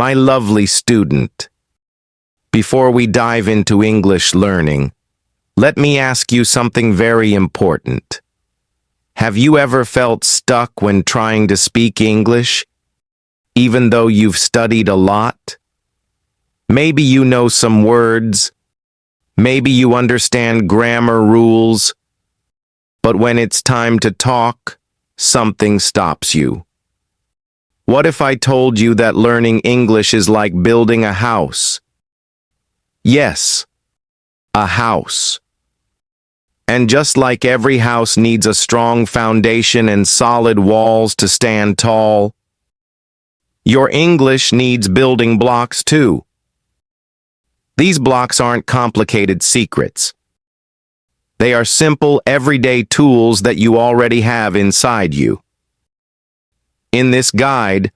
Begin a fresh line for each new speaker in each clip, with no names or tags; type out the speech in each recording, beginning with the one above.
My lovely student, before we dive into English learning, let me ask you something very important. Have you ever felt stuck when trying to speak English, even though you've studied a lot? Maybe you know some words, maybe you understand grammar rules, but when it's time to talk, something stops you. What if I told you that learning English is like building a house? Yes, a house. And just like every house needs a strong foundation and solid walls to stand tall, your English needs building blocks too. These blocks aren't complicated secrets. They are simple, everyday tools that you already have inside you. In this guide,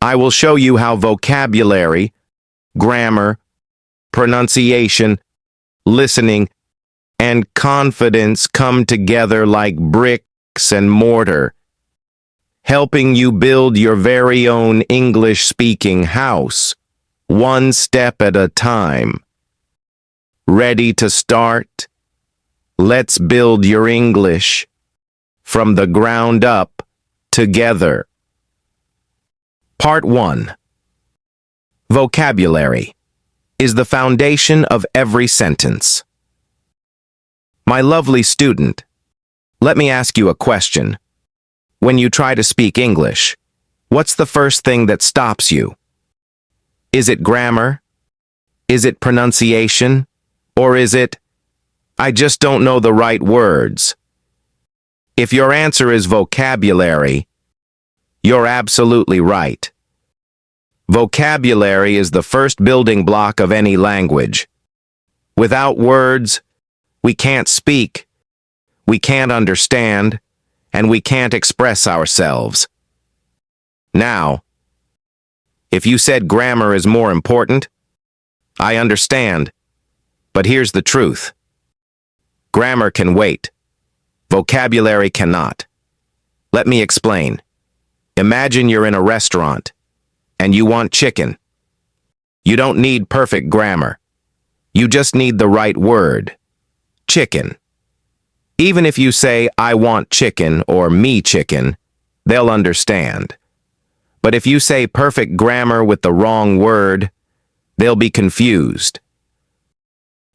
I will show you how vocabulary, grammar, pronunciation, listening, and confidence come together like bricks and mortar, helping you build your very own English-speaking house, one step at a time. Ready to start? Let's build your English from the ground up together. Part 1. Vocabulary is the foundation of every sentence. My lovely student, let me ask you a question. When you try to speak English, what's the first thing that stops you? Is it grammar? Is it pronunciation? Or is it, I just don't know the right words? If your answer is vocabulary, you're absolutely right. Vocabulary is the first building block of any language. Without words, we can't speak, we can't understand, and we can't express ourselves. Now, if you said grammar is more important, I understand, but here's the truth. Grammar can wait. Vocabulary cannot. Let me explain. Imagine you're in a restaurant, and you want chicken. You don't need perfect grammar. You just need the right word. Chicken. Even if you say, I want chicken or me chicken, they'll understand. But if you say perfect grammar with the wrong word, they'll be confused.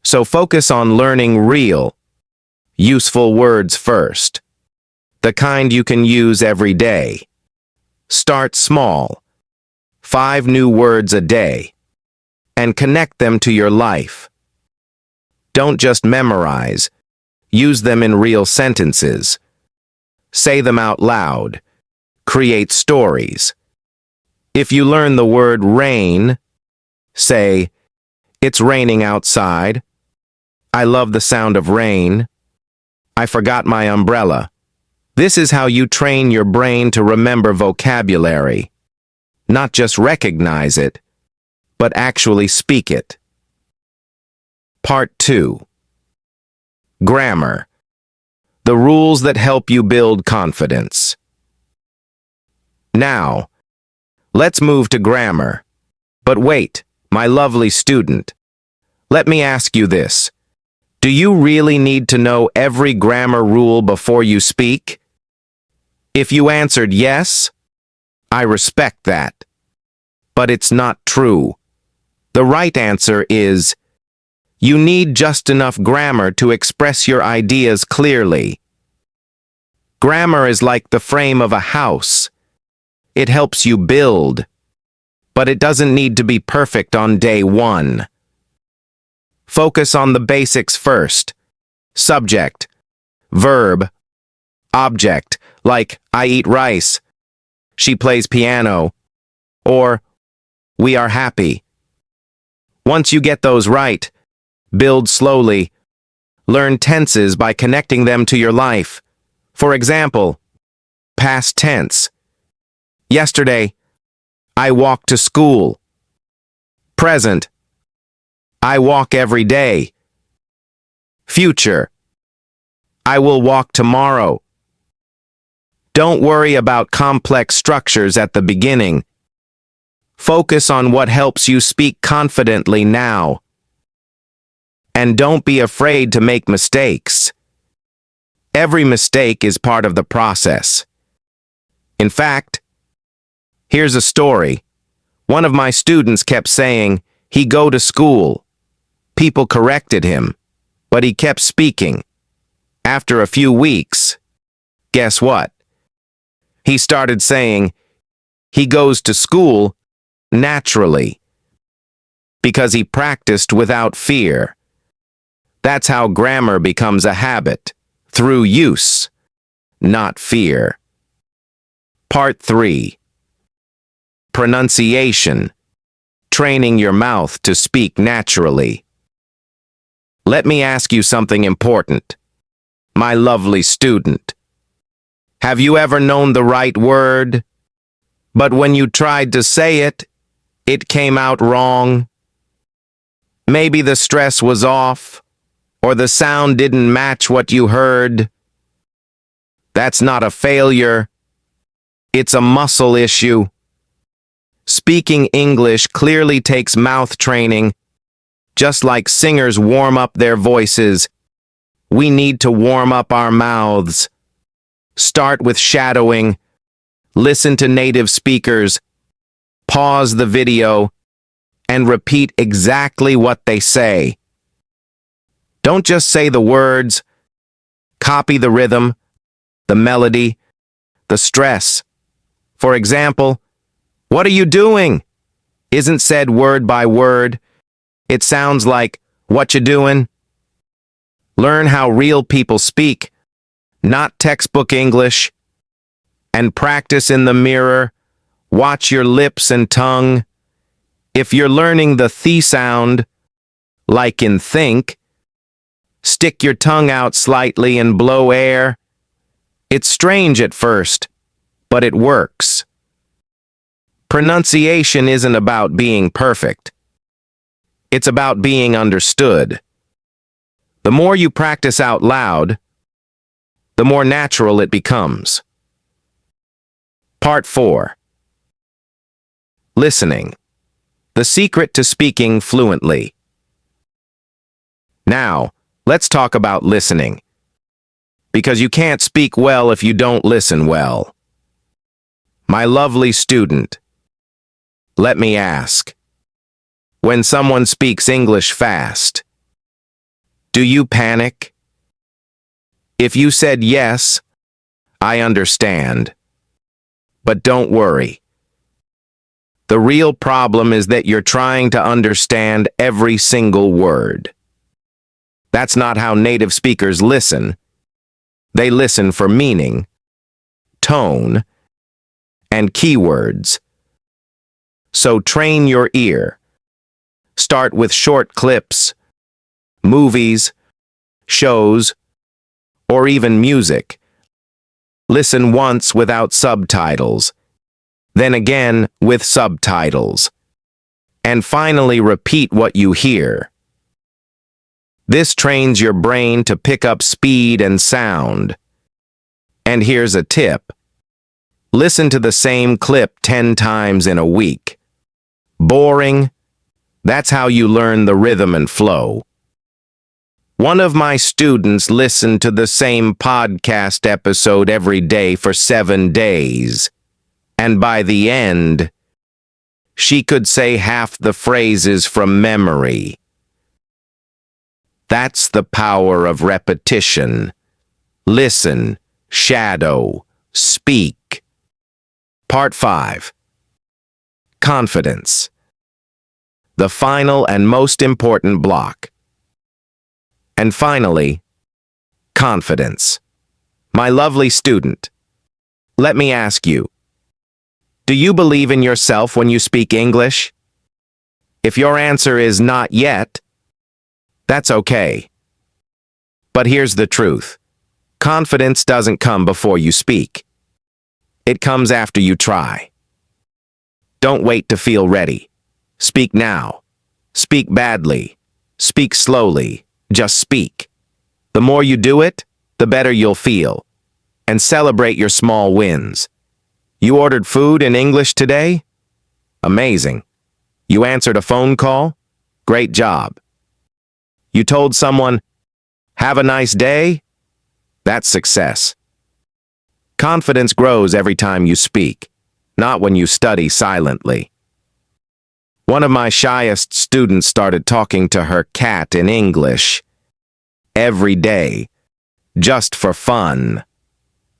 So focus on learning real, useful words first. The kind you can use every day. Start small. 5 new words a day. And connect them to your life. Don't just memorize. Use them in real sentences. Say them out loud. Create stories. If you learn the word rain, say, it's raining outside. I love the sound of rain. I forgot my umbrella. This is how you train your brain to remember vocabulary. Not just recognize it, but actually speak it. Part 2. Grammar. The rules that help you build confidence. Now, let's move to grammar. But wait, my lovely student. Let me ask you this. Do you really need to know every grammar rule before you speak? If you answered yes, I respect that. But it's not true. The right answer is, you need just enough grammar to express your ideas clearly. Grammar is like the frame of a house. It helps you build, but it doesn't need to be perfect on day 1. Focus on the basics first. Subject, verb, object, like I eat rice, she plays piano, or we are happy. Once you get those right, build slowly. Learn tenses by connecting them to your life. For example, past tense. Yesterday, I walked to school. Present. I walk every day. Future. I will walk tomorrow. Don't worry about complex structures at the beginning. Focus on what helps you speak confidently now. And don't be afraid to make mistakes. Every mistake is part of the process. In fact, here's a story. One of my students kept saying he go to school. People corrected him, but he kept speaking. After a few weeks, guess what? He started saying he goes to school naturally because he practiced without fear. That's how grammar becomes a habit, through use, not fear. Part 3. Pronunciation. Training your mouth to speak naturally. Let me ask you something important, my lovely student. Have you ever known the right word, but when you tried to say it, it came out wrong? Maybe the stress was off, or the sound didn't match what you heard. That's not a failure. It's a muscle issue. Speaking English clearly takes mouth training. Just like singers warm up their voices, we need to warm up our mouths. Start with shadowing. Listen to native speakers. Pause the video and repeat exactly what they say. Don't just say the words. Copy the rhythm, the melody, the stress. For example, "What are you doing?" isn't said word by word. It sounds like, "What you doing?" Learn how real people speak, not textbook English. And practice in the mirror. Watch your lips and tongue. If you're learning the th sound, like in think, stick your tongue out slightly and blow air. It's strange at first, but it works. Pronunciation isn't about being perfect. It's about being understood. The more you practice out loud, the more natural it becomes. Part 4. Listening. The secret to speaking fluently. Now, let's talk about listening. Because you can't speak well if you don't listen well. My lovely student, let me ask. When someone speaks English fast, do you panic? If you said yes, I understand. But don't worry. The real problem is that you're trying to understand every single word. That's not how native speakers listen. They listen for meaning, tone, and keywords. So train your ear. Start with short clips, movies, shows, or even music. Listen once without subtitles, then again with subtitles, and finally repeat what you hear. This trains your brain to pick up speed and sound. And here's a tip. Listen to the same clip 10 times in a week. Boring? That's how you learn the rhythm and flow. One of my students listened to the same podcast episode every day for 7 days. And by the end, she could say half the phrases from memory. That's the power of repetition. Listen, shadow, speak. Part 5. Confidence. The final and most important block. And finally, confidence. My lovely student, let me ask you, do you believe in yourself when you speak English? If your answer is not yet, that's okay. But here's the truth. Confidence doesn't come before you speak. It comes after you try. Don't wait to feel ready. Speak now. Speak badly. Speak slowly. Just speak. The more you do it, the better you'll feel. And celebrate your small wins. You ordered food in English today? Amazing. You answered a phone call? Great job. You told someone, "Have a nice day?" That's success. Confidence grows every time you speak, not when you study silently. One of my shyest students started talking to her cat in English every day, just for fun.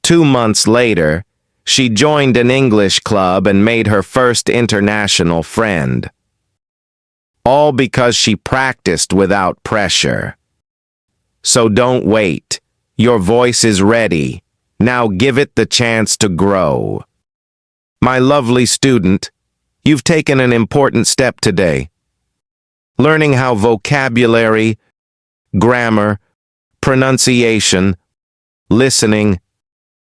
2 months later, she joined an English club and made her first international friend. All because she practiced without pressure. So don't wait. Your voice is ready. Now give it the chance to grow. My lovely student, you've taken an important step today. Learning how vocabulary, grammar, pronunciation, listening,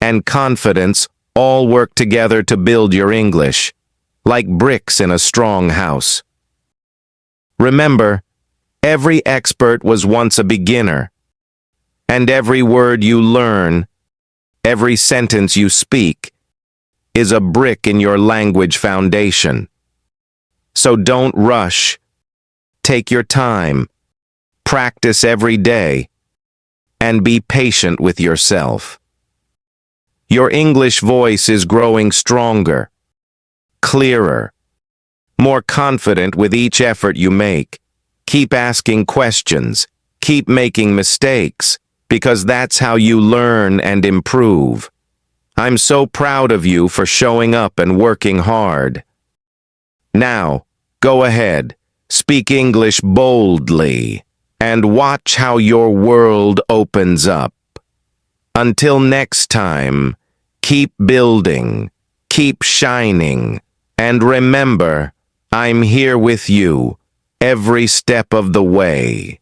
and confidence all work together to build your English, like bricks in a strong house. Remember, every expert was once a beginner, and every word you learn, every sentence you speak, is a brick in your language foundation. So don't rush. Take your time, practice every day, and be patient with yourself. Your English voice is growing stronger, clearer, more confident with each effort you make. Keep asking questions, keep making mistakes, because that's how you learn and improve. I'm so proud of you for showing up and working hard. Now, go ahead, speak English boldly, and watch how your world opens up. Until next time, keep building, keep shining, and remember, I'm here with you every step of the way.